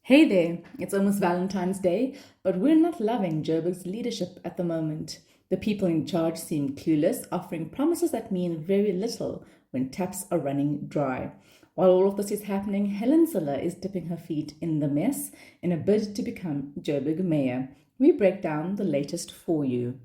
Hey there, it's almost Valentine's Day, but we're not loving Joburg's leadership at the moment. The people in charge seem clueless, offering promises that mean very little when taps are running dry. While all of this is happening, Helen Zille is dipping her feet in the mess in a bid to become Joburg mayor. We break down the latest for you.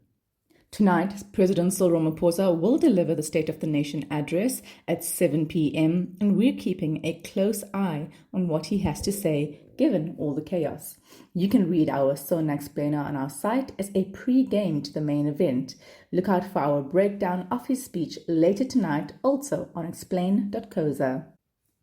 Tonight, President Cyril Ramaphosa will deliver the State of the Nation address at 7 p.m., and we're keeping a close eye on what he has to say, given all the chaos. You can read our SONA explainer on our site as a pre-game to the main event. Look out for our breakdown of his speech later tonight, also on explain.coza.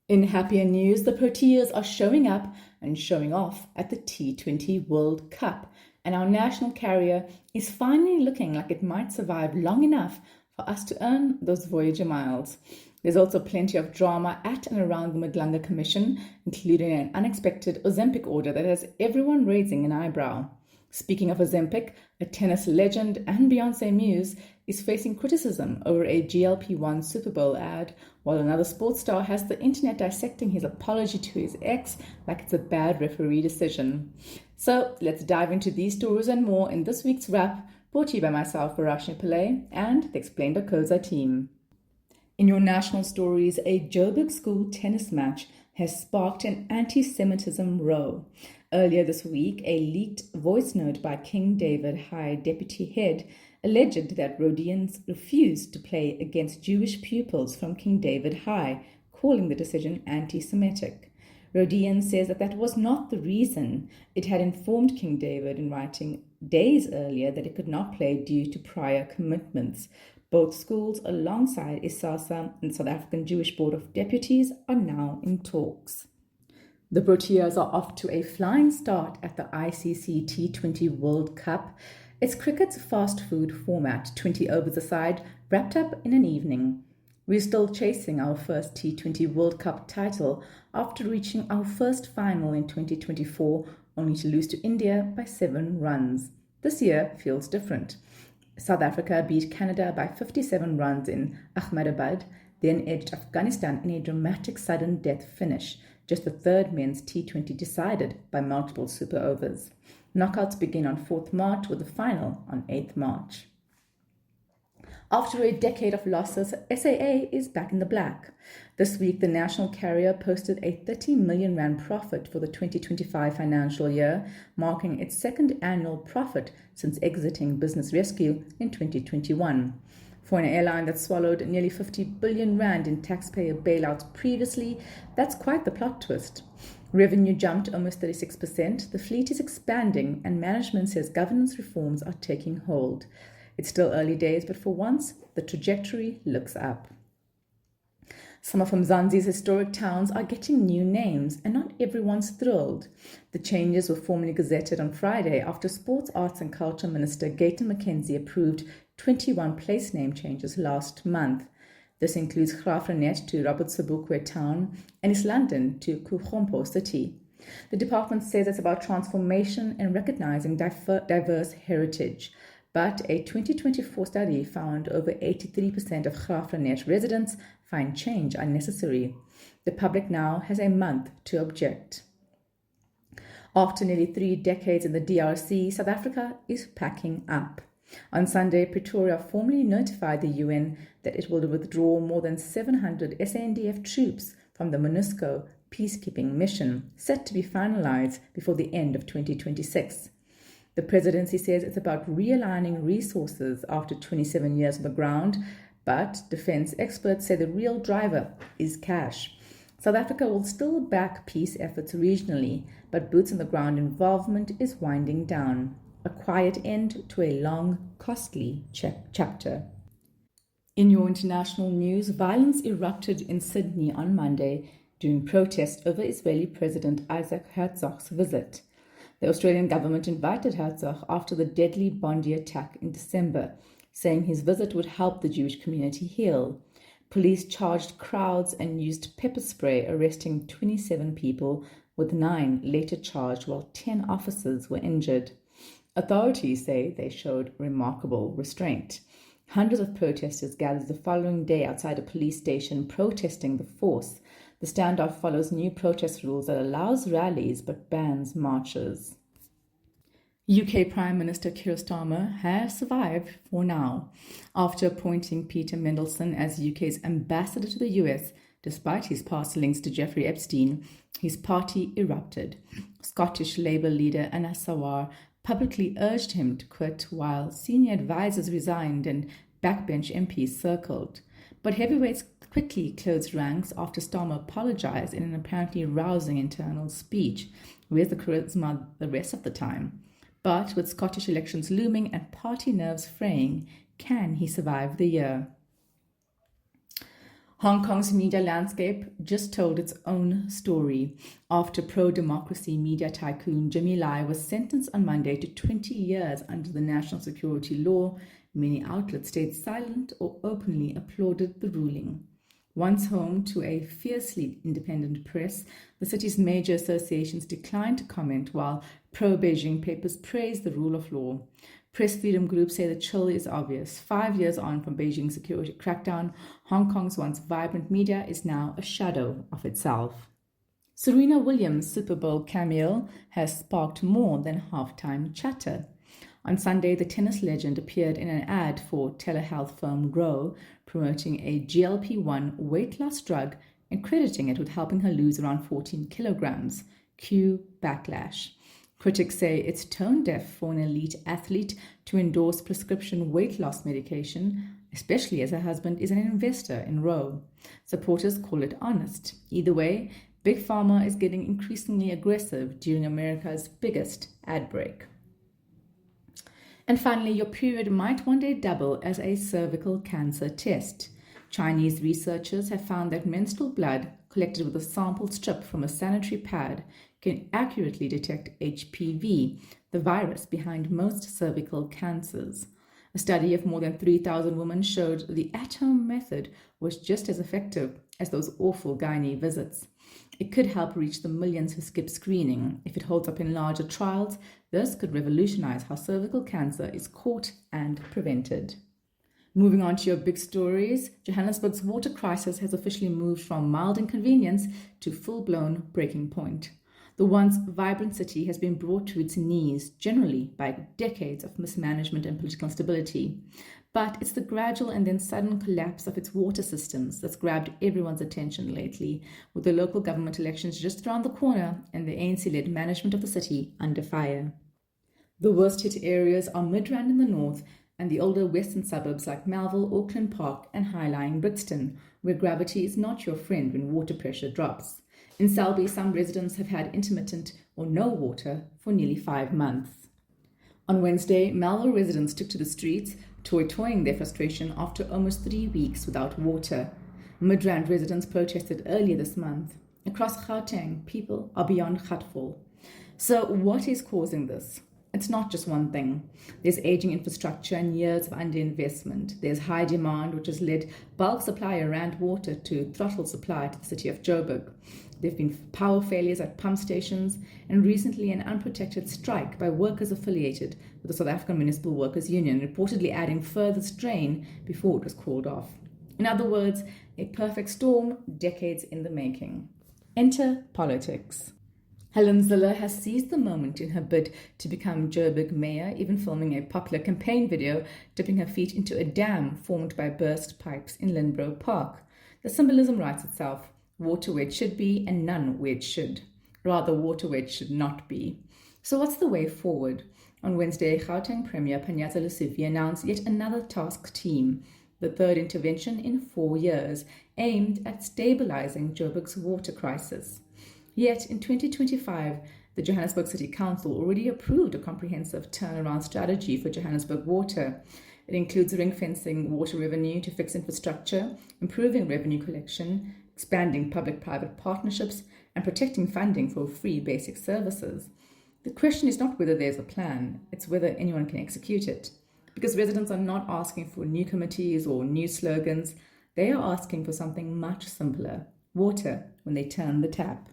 In happier news, the Proteas are showing up and showing off at the T20 World Cup, and our national carrier is finally looking like it might survive long enough for us to earn those Voyager miles. There's also plenty of drama at and around the Madlanga Commission, including an unexpected Ozempic order that has everyone raising an eyebrow. Speaking of Ozempic, a tennis legend and Beyoncé muse is facing criticism over a GLP-1 Super Bowl ad, while another sports star has the internet dissecting his apology to his ex like it's a bad referee decision. So let's dive into these stories and more in this week's wrap, brought to you by myself, Varashni Pillay, and the Explain.coza team. In your national stories, a Joburg school tennis match has sparked an anti-Semitism row. Earlier this week, a leaked voice note by King David High Deputy Head alleged that Rhodians refused to play against Jewish pupils from King David High, calling the decision anti-Semitic. Rhodian says that was not the reason. It had informed King David in writing days earlier that it could not play due to prior commitments. Both schools, alongside ISASA and South African Jewish Board of Deputies, are now in talks. The Proteas are off to a flying start at the ICC T20 World Cup. It's cricket's fast food format, 20 overs aside, wrapped up in an evening. We're still chasing our first T20 World Cup title after reaching our first final in 2024, only to lose to India by 7 runs. This year feels different. South Africa beat Canada by 57 runs in Ahmedabad, then edged Afghanistan in a dramatic sudden death finish, just the third men's T20 decided by multiple super overs. Knockouts begin on 4th March with the final on 8th March. After a decade of losses, SAA is back in the black. This week, the national carrier posted a 30 million rand profit for the 2025 financial year, marking its second annual profit since exiting business rescue in 2021. For an airline that swallowed nearly 50 billion rand in taxpayer bailouts previously, that's quite the plot twist. Revenue jumped almost 36%, the fleet is expanding, and management says governance reforms are taking hold. It's still early days, but for once, the trajectory looks up. Some of Mzansi's historic towns are getting new names, and not everyone's thrilled. The changes were formally gazetted on Friday after Sports, Arts and Culture Minister Gayton McKenzie approved 21 place name changes last month. This includes Graafrenet to Robert Sobukwe Town and East London to Kuchompo City. The department says it's about transformation and recognizing diverse heritage. But a 2024 study found over 83% of Graafrenet residents find change unnecessary. The public now has a month to object. After nearly 3 decades in the DRC, South Africa is packing up. On Sunday, Pretoria formally notified the UN that it will withdraw more than 700 SANDF troops from the MONUSCO peacekeeping mission, set to be finalized before the end of 2026. The presidency says it's about realigning resources after 27 years on the ground, but defense experts say the real driver is cash. South Africa will still back peace efforts regionally, but boots on the ground involvement is winding down. A quiet end to a long, costly chapter. In your international news, violence erupted in Sydney on Monday during protests over Israeli President Isaac Herzog's visit. The Australian government invited Herzog after the deadly Bondi attack in December, saying his visit would help the Jewish community heal. Police charged crowds and used pepper spray, arresting 27 people, with 9 later charged while 10 officers were injured. Authorities say they showed remarkable restraint. Hundreds of protesters gathered the following day outside a police station protesting the force. The standoff follows new protest rules that allows rallies but bans marches. UK Prime Minister Keir Starmer has survived for now. After appointing Peter Mendelsohn as UK's ambassador to the US, despite his past links to Jeffrey Epstein, his party erupted. Scottish Labour leader Anna Sawar publicly urged him to quit, while senior advisors resigned and backbench MPs circled. But heavyweights quickly closed ranks after Starmer apologized in an apparently rousing internal speech. Where's the charisma the rest of the time? But with Scottish elections looming and party nerves fraying, can he survive the year? Hong Kong's media landscape just told its own story after pro-democracy media tycoon Jimmy Lai was sentenced on Monday to 20 years under the national security law. Many outlets stayed silent or openly applauded the ruling. Once home to a fiercely independent press, the city's major associations declined to comment, while pro-Beijing papers praised the rule of law. Press freedom groups say the chill is obvious. 5 years on from Beijing's security crackdown, Hong Kong's once vibrant media is now a shadow of itself. Serena Williams' Super Bowl cameo has sparked more than halftime chatter. On Sunday, the tennis legend appeared in an ad for telehealth firm Grow, promoting a GLP-1 weight loss drug and crediting it with helping her lose around 14 kilograms. Cue backlash. Critics say it's tone deaf for an elite athlete to endorse prescription weight loss medication, especially as her husband is an investor in Roe. Supporters call it honest. Either way, Big Pharma is getting increasingly aggressive during America's biggest ad break. And finally, your period might one day double as a cervical cancer test. Chinese researchers have found that menstrual blood collected with a sample strip from a sanitary pad can accurately detect HPV, the virus behind most cervical cancers. A study of more than 3,000 women showed the at-home method was just as effective as those awful gynae visits. It could help reach the millions who skip screening. If it holds up in larger trials, this could revolutionize how cervical cancer is caught and prevented. Moving on to your big stories, Johannesburg's water crisis has officially moved from mild inconvenience to full-blown breaking point. The once vibrant city has been brought to its knees, generally by decades of mismanagement and political instability. But it's the gradual and then sudden collapse of its water systems that's grabbed everyone's attention lately, with the local government elections just around the corner and the ANC-led management of the city under fire. The worst hit areas are Midrand in the north and the older western suburbs like Melville, Auckland Park and high-lying Brixton, where gravity is not your friend when water pressure drops. In Selby, some residents have had intermittent or no water for nearly 5 months. On Wednesday, Melville residents took to the streets, toying their frustration after almost 3 weeks without water. Midrand residents protested earlier this month. Across Gauteng, people are beyond gutful. So what is causing this? It's not just one thing. There's aging infrastructure and years of underinvestment. There's high demand, which has led bulk supplier Rand Water to throttle supply to the city of Joburg. There have been power failures at pump stations and recently an unprotected strike by workers affiliated with the South African Municipal Workers Union, reportedly adding further strain before it was called off. In other words, a perfect storm, decades in the making. Enter politics. Helen Zille has seized the moment in her bid to become Joburg mayor, even filming a popular campaign video dipping her feet into a dam formed by burst pipes in Lindbro Park. The symbolism writes itself: water where it should be and none where it should. Rather, water where it should not be. So what's the way forward? On Wednesday, Gauteng Premier Panyaza Lesufi announced yet another task team, the third intervention in 4 years, aimed at stabilizing Joburg's water crisis. Yet in 2025, the Johannesburg City Council already approved a comprehensive turnaround strategy for Johannesburg Water. It includes ring-fencing water revenue to fix infrastructure, improving revenue collection, expanding public-private partnerships, and protecting funding for free basic services. The question is not whether there's a plan, it's whether anyone can execute it. Because residents are not asking for new committees or new slogans, they are asking for something much simpler: water when they turn the tap.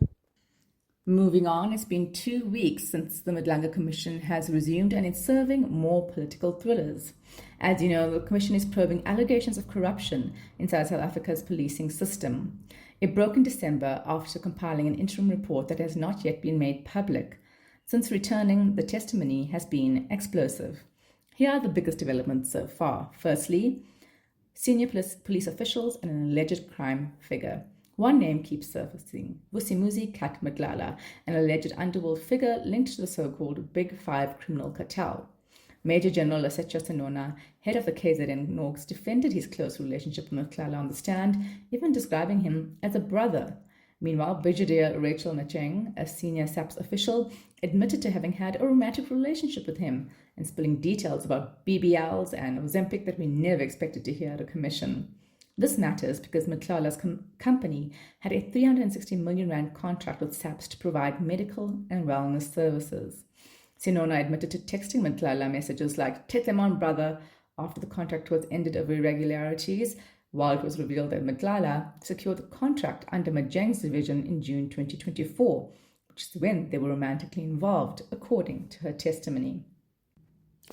Moving on, it's been 2 weeks since the Madlanga Commission has resumed and it's serving more political thrillers. As you know, the Commission is probing allegations of corruption inside South Africa's policing system. It broke in December after compiling an interim report that has not yet been made public. Since returning, the testimony has been explosive. Here are the biggest developments so far. Firstly, senior police officials and an alleged crime figure. One name keeps surfacing: Vusimuzi Kat Matlala, an alleged underworld figure linked to the so-called Big Five criminal cartel. Major General Lesetja Senona, head of the KZN Norgs, defended his close relationship with Matlala on the stand, even describing him as a brother. Meanwhile, Brigadier Rachel Nacheng, a senior SAPS official, admitted to having had a romantic relationship with him and spilling details about BBLs and Ozempic that we never expected to hear at a commission. This matters because Matlala's company had a 360 million rand contract with SAPS to provide medical and wellness services. Senona admitted to texting Matlala messages like, "Take them on, brother," after the contract was ended over irregularities, while it was revealed that Matlala secured the contract under Majeng's division in June 2024, which is when they were romantically involved, according to her testimony.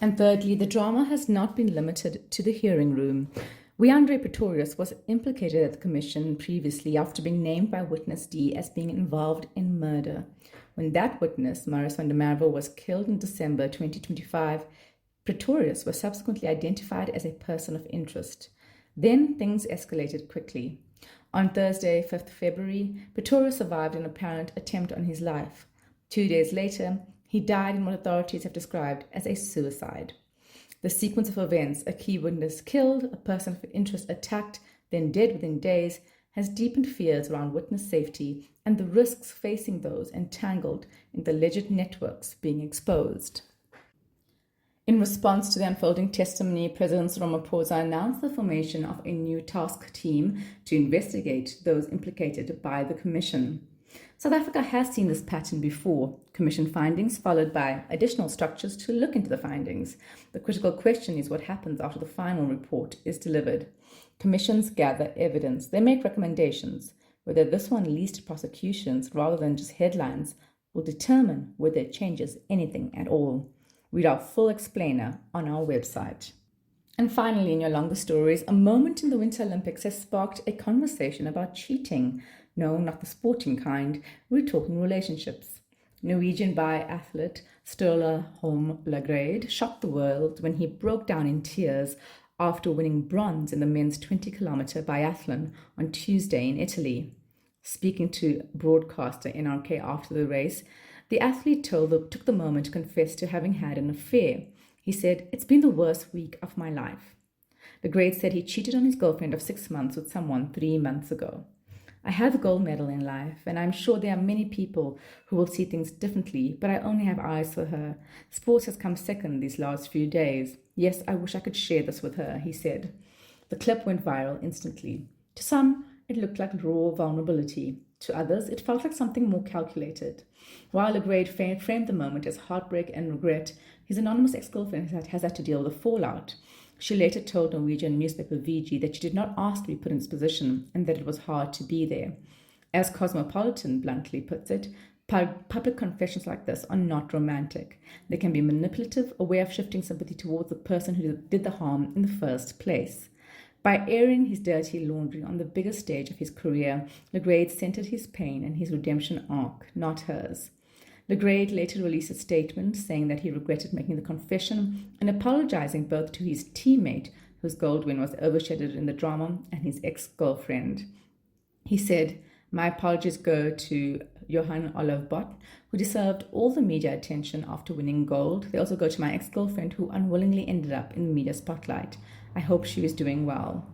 And thirdly, the drama has not been limited to the hearing room. Andre Pretorius was implicated at the commission previously after being named by Witness D as being involved in murder. When that witness, Marius van der Merwe, was killed in December 2025, Pretorius was subsequently identified as a person of interest. Then things escalated quickly. On Thursday, 5th February, Pretorius survived an apparent attempt on his life. 2 days later, he died in what authorities have described as a suicide. The sequence of events, a key witness killed, a person of interest attacked, then dead within days, has deepened fears around witness safety and the risks facing those entangled in the alleged networks being exposed. In response to the unfolding testimony, President Ramaphosa announced the formation of a new task team to investigate those implicated by the Commission. South Africa has seen this pattern before: Commission findings followed by additional structures to look into the findings. The critical question is what happens after the final report is delivered. Commissions gather evidence. They make recommendations. Whether this one leads to prosecutions rather than just headlines will determine whether it changes anything at all. Read our full explainer on our website. And finally, in your longer stories, a moment in the Winter Olympics has sparked a conversation about cheating. No, not the sporting kind. We're talking relationships. Norwegian biathlete Sturla Holm Lagrade shocked the world when he broke down in tears after winning bronze in the men's 20-kilometer biathlon on Tuesday in Italy. Speaking to broadcaster NRK after the race, the athlete took the moment to confess to having had an affair. He said, "It's been the worst week of my life." Lagrade said he cheated on his girlfriend of 6 months with someone 3 months ago. "I have a gold medal in life, and I'm sure there are many people who will see things differently, but I only have eyes for her. Sports has come second these last few days. Yes, I wish I could share this with her," he said. The clip went viral instantly. To some, it looked like raw vulnerability. To others, it felt like something more calculated. While Lagrade framed the moment as heartbreak and regret, his anonymous ex-girlfriend has had to deal with the fallout. She later told Norwegian newspaper VG that she did not ask to be put in this position and that it was hard to be there. As Cosmopolitan bluntly puts it, public confessions like this are not romantic. They can be manipulative, a way of shifting sympathy towards the person who did the harm in the first place. By airing his dirty laundry on the biggest stage of his career, Lagrade centered his pain and his redemption arc, not hers. Lagrade later released a statement saying that he regretted making the confession and apologizing both to his teammate, whose gold win was overshadowed in the drama, and his ex-girlfriend. He said, "My apologies go to Johan Olav Bott, who deserved all the media attention after winning gold. They also go to my ex-girlfriend, who unwillingly ended up in the media spotlight. I hope she is doing well."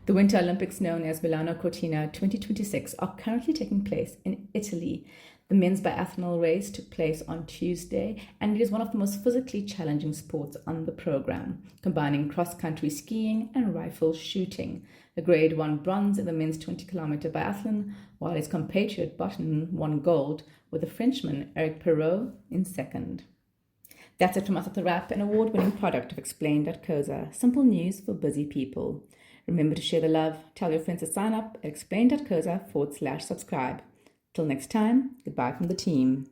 The Winter Olympics, known as Milano Cortina 2026, are currently taking place in Italy. The men's biathlon race took place on Tuesday, and it is one of the most physically challenging sports on the program, combining cross-country skiing and rifle shooting. Lagrade won bronze in the men's 20-kilometer biathlon, while his compatriot Botten won gold, with the Frenchman Eric Perrault in second. That's it from us at The Wrap, an award-winning product of Explain.coza. Simple news for busy people. Remember to share the love. Tell your friends to sign up at explain.coza/subscribe. Till next time, goodbye from the team.